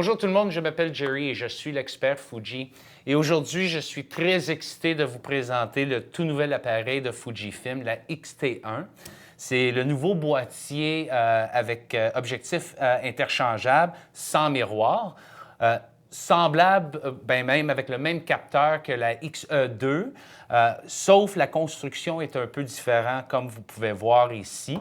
Bonjour tout le monde, je m'appelle Jerry et je suis l'expert Fuji. Et aujourd'hui, je suis très excité de vous présenter le tout nouvel appareil de Fujifilm, la X-T1. C'est le nouveau boîtier avec objectif interchangeable, sans miroir. Semblable, ben même avec le même capteur que la XE2, sauf la construction est un peu différente, comme vous pouvez voir ici.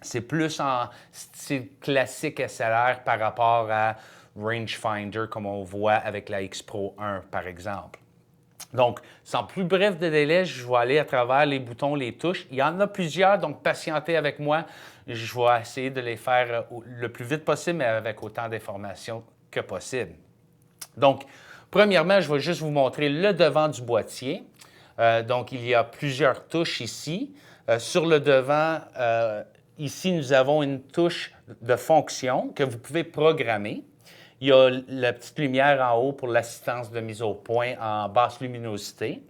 C'est plus en style classique SLR par rapport à Rangefinder, comme on voit avec la X Pro 1, par exemple. Donc, sans plus bref de délai, je vais aller à travers les boutons, les touches. Il y en a plusieurs, donc patientez avec moi. Je vais essayer de les faire le plus vite possible, mais avec autant d'informations que possible. Donc, premièrement, je vais juste vous montrer le devant du boîtier. Donc, il y a plusieurs touches ici. Sur le devant, ici, nous avons une touche de fonction que vous pouvez programmer. Il y a la petite lumière en haut pour l'assistance de mise au point en basse luminosité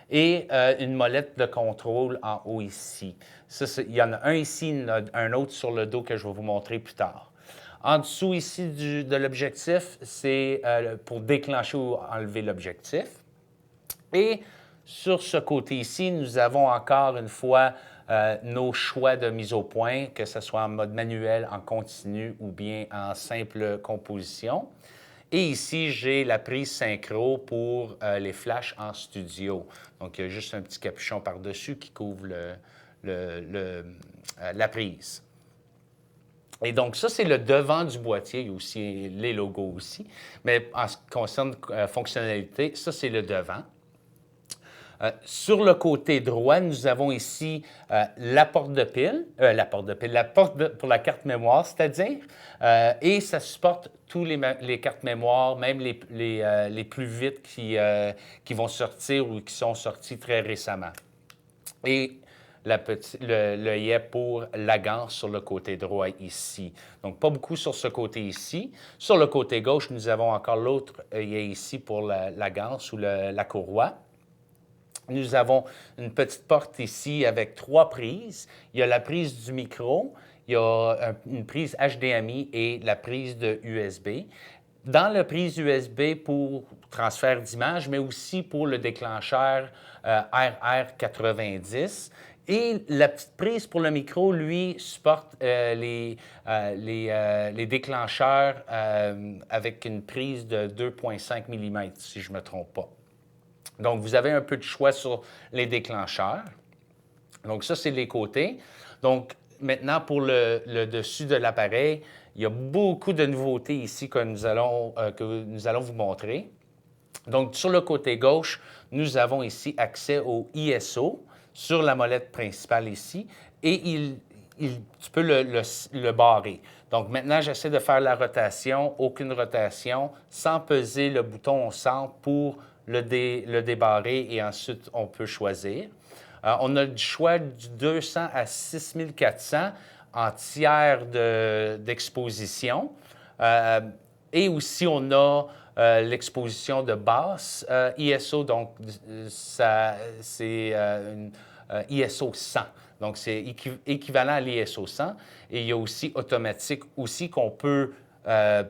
et une molette de contrôle en haut ici. Ça, il y en a un ici, un autre sur le dos que je vais vous montrer plus tard. En dessous ici de l'objectif, c'est pour déclencher ou enlever l'objectif. Et sur ce côté ici, nous avons encore une fois nos choix de mise au point, que ce soit en mode manuel, en continu ou bien en simple composition. Et ici, j'ai la prise synchro pour les flashs en studio. Donc, il y a juste un petit capuchon par-dessus qui couvre la prise. Et donc, ça, c'est le devant du boîtier. Il y a aussi les logos aussi. Mais en ce qui concerne fonctionnalité, ça, c'est le devant. Sur le côté droit, nous avons ici la porte de pile, la porte pour la carte mémoire, c'est-à-dire, et ça supporte tous les cartes mémoire, même les plus vite qui vont sortir ou qui sont sortis très récemment. Et le œillet pour la ganse sur le côté droit ici. Donc, pas beaucoup sur ce côté ici. Sur le côté gauche, nous avons encore l'autre œillet ici pour la ganse ou la courroie. Nous avons une petite porte ici avec 3 prises. Il y a la prise du micro, il y a une prise HDMI et la prise de USB. Dans la prise USB pour transfert d'image, mais aussi pour le déclencheur RR90. Et la petite prise pour le micro, lui, supporte les déclencheurs avec une prise de 2,5 mm, si je ne me trompe pas. Donc, vous avez un peu de choix sur les déclencheurs. Donc, ça, c'est les côtés. Donc, maintenant, pour le dessus de l'appareil, il y a beaucoup de nouveautés ici que nous allons vous montrer. Donc, sur le côté gauche, nous avons ici accès au ISO sur la molette principale ici et tu peux le barrer. Donc, maintenant, j'essaie de faire la rotation, aucune rotation, sans peser le bouton au centre pour le débarrer et ensuite, on peut choisir. On a le choix du 200 à 6400 en tiers d'exposition. Et aussi, on a l'exposition de basse ISO, donc c'est ISO 100. Donc, c'est équivalent à l'ISO 100. Et il y a aussi automatique aussi qu'on peut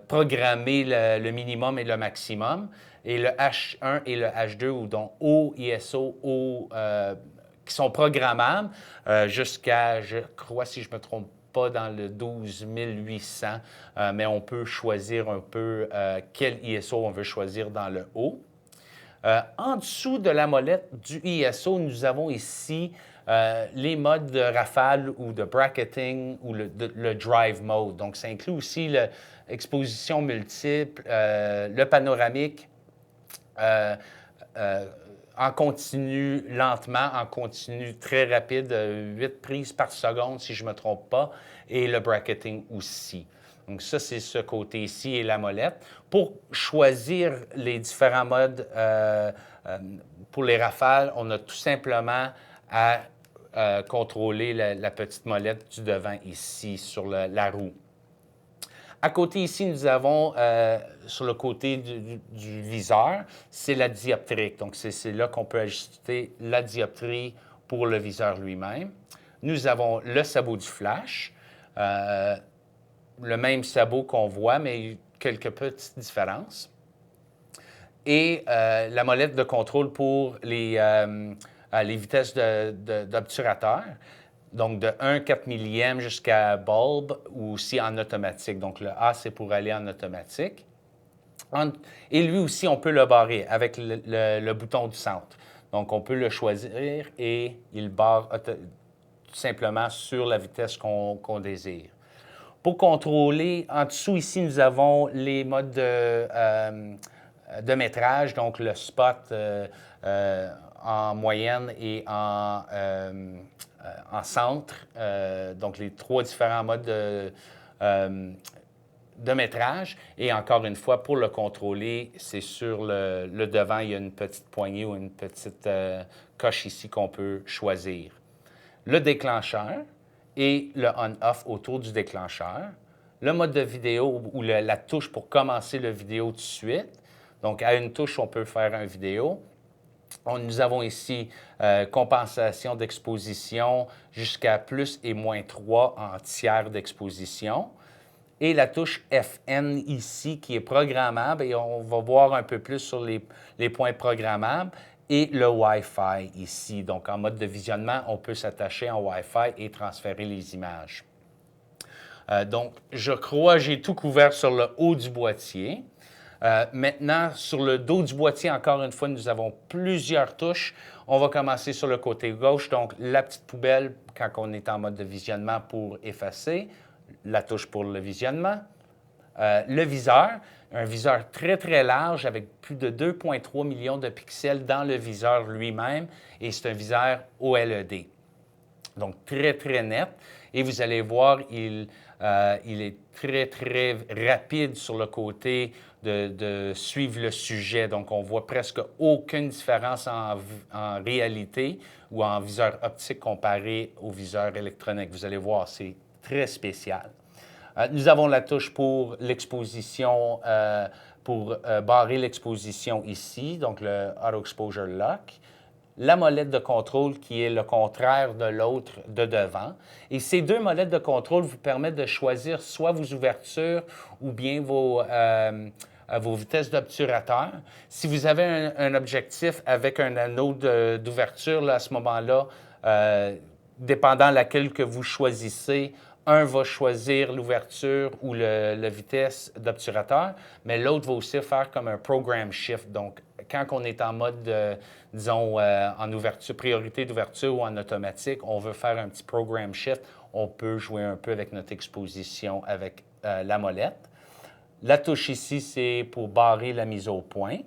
programmer le minimum et le maximum. Et le H1 et le H2, ou donc haut ISO, qui sont programmables jusqu'à, je crois, si je ne me trompe pas, dans le 12800, mais on peut choisir un peu quel ISO on veut choisir dans le haut. En dessous de la molette du ISO, nous avons ici les modes de rafale ou de bracketing ou le drive mode. Donc, ça inclut aussi l'exposition multiple, le panoramique, en continu lentement, en continu très rapide, 8 prises par seconde si je ne me trompe pas, et le bracketing aussi. Donc ça, c'est ce côté ici et la molette. Pour choisir les différents modes pour les rafales, on a tout simplement à contrôler la petite molette du devant ici sur la roue. À côté ici, nous avons, sur le côté du viseur, c'est la dioptrique. Donc, c'est là qu'on peut ajuster la dioptrie pour le viseur lui-même. Nous avons le sabot du flash, le même sabot qu'on voit, mais quelques petites différences. Et la molette de contrôle pour les vitesses d'obturateur, donc de 1/4 millième jusqu'à bulb ou aussi en automatique. Donc le A, c'est pour aller en automatique. Et lui aussi, on peut le barrer avec le bouton du centre. Donc on peut le choisir et il barre tout simplement sur la vitesse qu'on désire. Pour contrôler, en dessous ici, nous avons les modes de métrage, donc le spot en moyenne et en centre, donc les 3 différents modes de métrage. Et encore une fois, pour le contrôler, c'est sur le devant, il y a une petite poignée ou une petite coche ici qu'on peut choisir. Le déclencheur et le on-off autour du déclencheur. Le mode de vidéo ou la touche pour commencer la vidéo tout de suite. Donc, à une touche, on peut faire une vidéo. Nous avons ici compensation d'exposition jusqu'à plus et moins 3 en tiers d'exposition. Et la touche FN ici qui est programmable, et on va voir un peu plus sur les points programmables. Et le Wi-Fi ici. Donc, en mode de visionnement, on peut s'attacher en Wi-Fi et transférer les images. Donc, je crois que j'ai tout couvert sur le haut du boîtier. Maintenant, sur le dos du boîtier, encore une fois, nous avons plusieurs touches. On va commencer sur le côté gauche. Donc, la petite poubelle quand on est en mode de visionnement pour effacer. La touche pour le visionnement. Le viseur, un viseur très, très large avec plus de 2,3 millions de pixels dans le viseur lui-même et c'est un viseur OLED. Donc, très, très net. Et vous allez voir, il est très, très rapide sur le côté de suivre le sujet. Donc, on voit presque aucune différence en réalité ou en viseur optique comparé au viseur électronique. Vous allez voir, c'est très spécial. Nous avons la touche pour l'exposition, pour barrer l'exposition ici, donc le Auto Exposure Lock. La molette de contrôle qui est le contraire de l'autre de devant. Et ces 2 molettes de contrôle vous permettent de choisir soit vos ouvertures ou bien vos vitesses d'obturateur. Si vous avez un objectif avec un anneau d'ouverture, à ce moment-là, dépendant laquelle que vous choisissez, un va choisir l'ouverture ou la vitesse d'obturateur, mais l'autre va aussi faire comme un program shift. Donc, quand on est en mode, disons, en ouverture, priorité d'ouverture ou en automatique, on veut faire un petit program shift, on peut jouer un peu avec notre exposition avec la molette. La touche ici, c'est pour barrer la mise au point.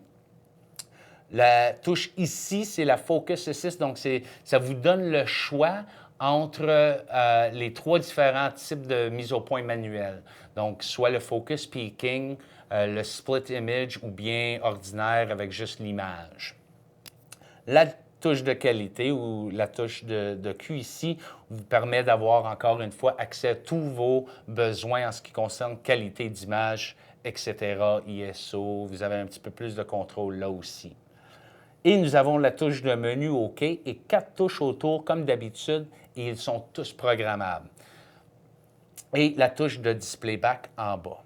La touche ici, c'est la Focus Assist, donc ça vous donne le choix entre les 3 différents types de mise au point manuelle. Donc, soit le Focus Peaking, le Split Image ou bien ordinaire avec juste l'image. La touche de qualité ou la touche de Q ici vous permet d'avoir encore une fois accès à tous vos besoins en ce qui concerne qualité d'image, etc., ISO. Vous avez un petit peu plus de contrôle là aussi. Et nous avons la touche de menu OK et 4 touches autour comme d'habitude et ils sont tous programmables. Et la touche de Display Back en bas.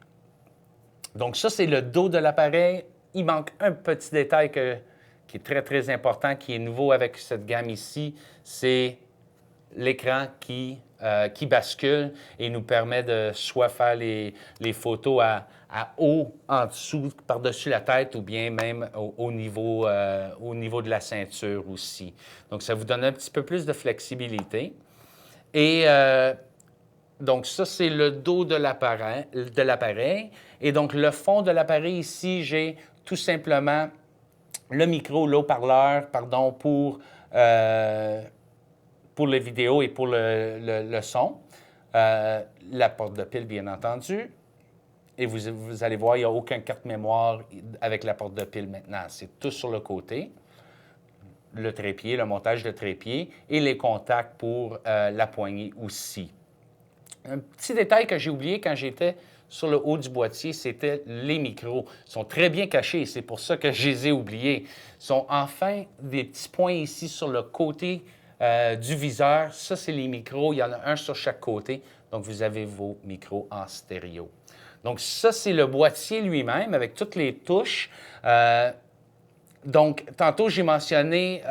Donc ça, c'est le dos de l'appareil. Il manque un petit détail qui est très, très important, qui est nouveau avec cette gamme ici, c'est l'écran qui bascule et nous permet de soit faire les photos à haut, en dessous, par-dessus la tête ou bien même au niveau de la ceinture aussi. Donc, ça vous donne un petit peu plus de flexibilité. Et donc, ça, c'est le dos de l'appareil. Et donc, le fond de l'appareil ici, j'ai tout simplement le micro, l'haut-parleur, pardon, pour les vidéos et pour le son. La porte de pile, bien entendu. Et vous allez voir, il n'y a aucun carte mémoire avec la porte de pile maintenant. C'est tout sur le côté. Le trépied, le montage de trépied et les contacts pour la poignée aussi. Un petit détail que j'ai oublié quand j'étais sur le haut du boîtier, c'était les micros. Ils sont très bien cachés, c'est pour ça que je les ai oubliés. Ils sont enfin des petits points ici sur le côté du viseur. Ça, c'est les micros. Il y en a un sur chaque côté. Donc, vous avez vos micros en stéréo. Donc ça, c'est le boîtier lui-même avec toutes les touches. Donc, tantôt, j'ai mentionné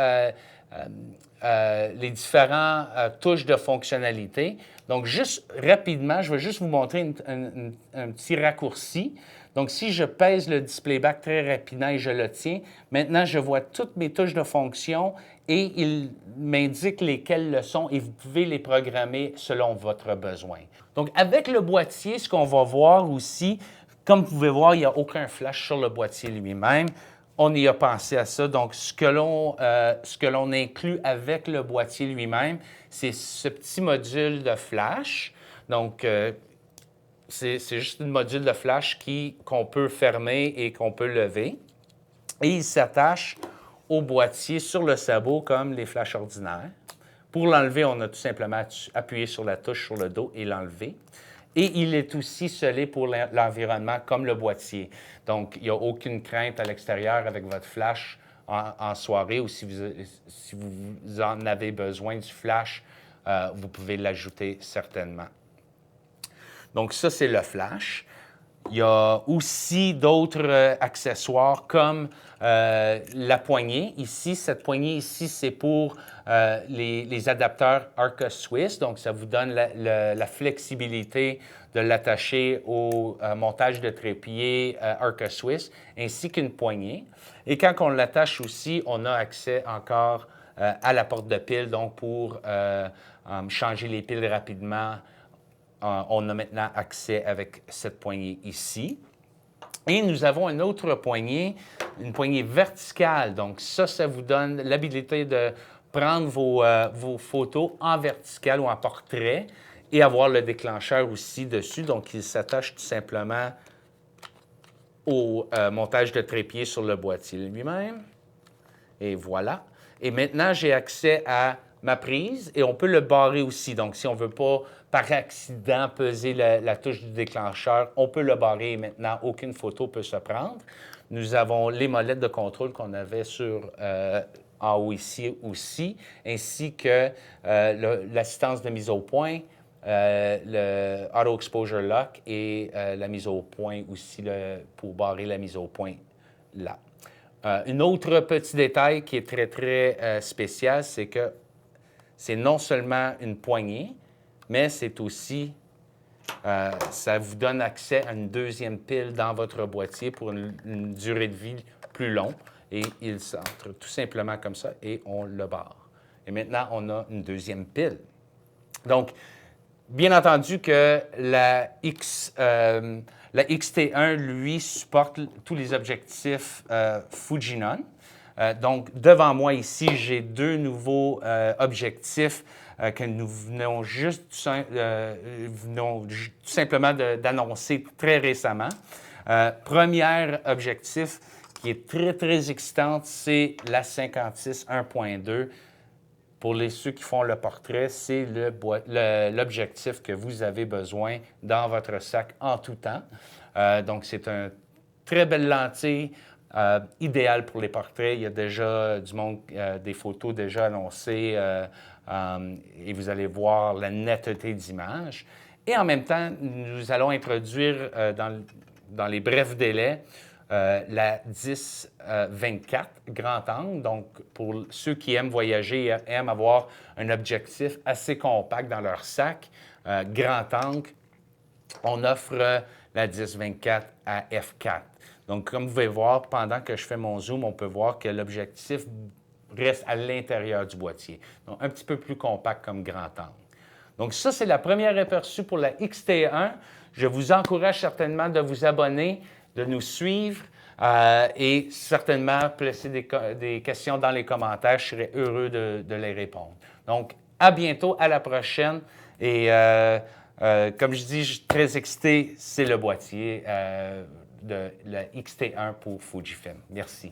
les différentes touches de fonctionnalité. Donc, juste rapidement, je vais juste vous montrer un petit raccourci. Donc, si je pèse le display back très rapidement et je le tiens, maintenant, je vois toutes mes touches de fonction et il m'indique lesquelles le sont et vous pouvez les programmer selon votre besoin. Donc, avec le boîtier, ce qu'on va voir aussi, comme vous pouvez voir, il n'y a aucun flash sur le boîtier lui-même. On y a pensé à ça. Donc, ce que l'on inclut avec le boîtier lui-même, c'est ce petit module de flash. Donc, c'est juste un module de flash qu'on peut fermer et qu'on peut lever. Et il s'attache au boîtier sur le sabot comme les flashs ordinaires. Pour l'enlever, on a tout simplement appuyé sur la touche sur le dos et l'enlever. Et il est aussi scellé pour l'environnement comme le boîtier. Donc, il n'y a aucune crainte à l'extérieur avec votre flash en soirée ou si vous en avez besoin du flash, vous pouvez l'ajouter certainement. Donc, ça, c'est le flash. Il y a aussi d'autres accessoires comme la poignée. Ici, cette poignée ici, c'est pour les adapteurs Arca Swiss. Donc, ça vous donne la flexibilité de l'attacher au montage de trépied Arca Swiss, ainsi qu'une poignée. Et quand on l'attache aussi, on a accès encore à la porte de pile, donc pour changer les piles rapidement. On a maintenant accès avec cette poignée ici. Et nous avons une autre poignée, une poignée verticale. Donc ça vous donne l'habilité de prendre vos photos en vertical ou en portrait et avoir le déclencheur aussi dessus. Donc, il s'attache tout simplement au montage de trépied sur le boîtier lui-même. Et voilà. Et maintenant, j'ai accès à ma prise et on peut le barrer aussi. Donc, si on ne veut pas, par accident, peser la touche du déclencheur, on peut le barrer et maintenant, aucune photo peut se prendre. Nous avons les molettes de contrôle qu'on avait en haut ici aussi, ainsi que l'assistance de mise au point, le Auto Exposure Lock et la mise au point aussi pour barrer la mise au point là. Un autre petit détail qui est très, très spécial, c'est que c'est non seulement une poignée, mais c'est aussi, ça vous donne accès à une deuxième pile dans votre boîtier pour une durée de vie plus longue. Et il s'entre tout simplement comme ça et on le barre. Et maintenant, on a une deuxième pile. Donc, bien entendu que la XT1, lui, supporte tous les objectifs Fujinon. Donc, devant moi ici, j'ai deux nouveaux objectifs que nous venons tout simplement d'annoncer très récemment. Premier objectif qui est très, très excitante, c'est la 56 1.2. Pour ceux qui font le portrait, c'est l'objectif que vous avez besoin dans votre sac en tout temps. Donc, c'est une très belle lentille, idéale pour les portraits. Il y a déjà du monde, des photos déjà annoncées et vous allez voir la netteté d'image. Et en même temps, nous allons introduire dans les brefs délais la 10-24 grand angle. Donc, pour ceux qui aiment voyager et aiment avoir un objectif assez compact dans leur sac, grand angle, on offre la 10-24 à f4. Donc, comme vous pouvez voir, pendant que je fais mon zoom, on peut voir que l'objectif reste à l'intérieur du boîtier. Donc, un petit peu plus compact comme grand angle. Donc, ça, c'est la première aperçue pour la XT1. Je vous encourage certainement de vous abonner, de nous suivre et certainement placer des questions dans les commentaires. Je serais heureux de les répondre. Donc, à bientôt, à la prochaine. Et comme je dis, je suis très excité, c'est le boîtier de la XT1 pour Fujifilm. Merci.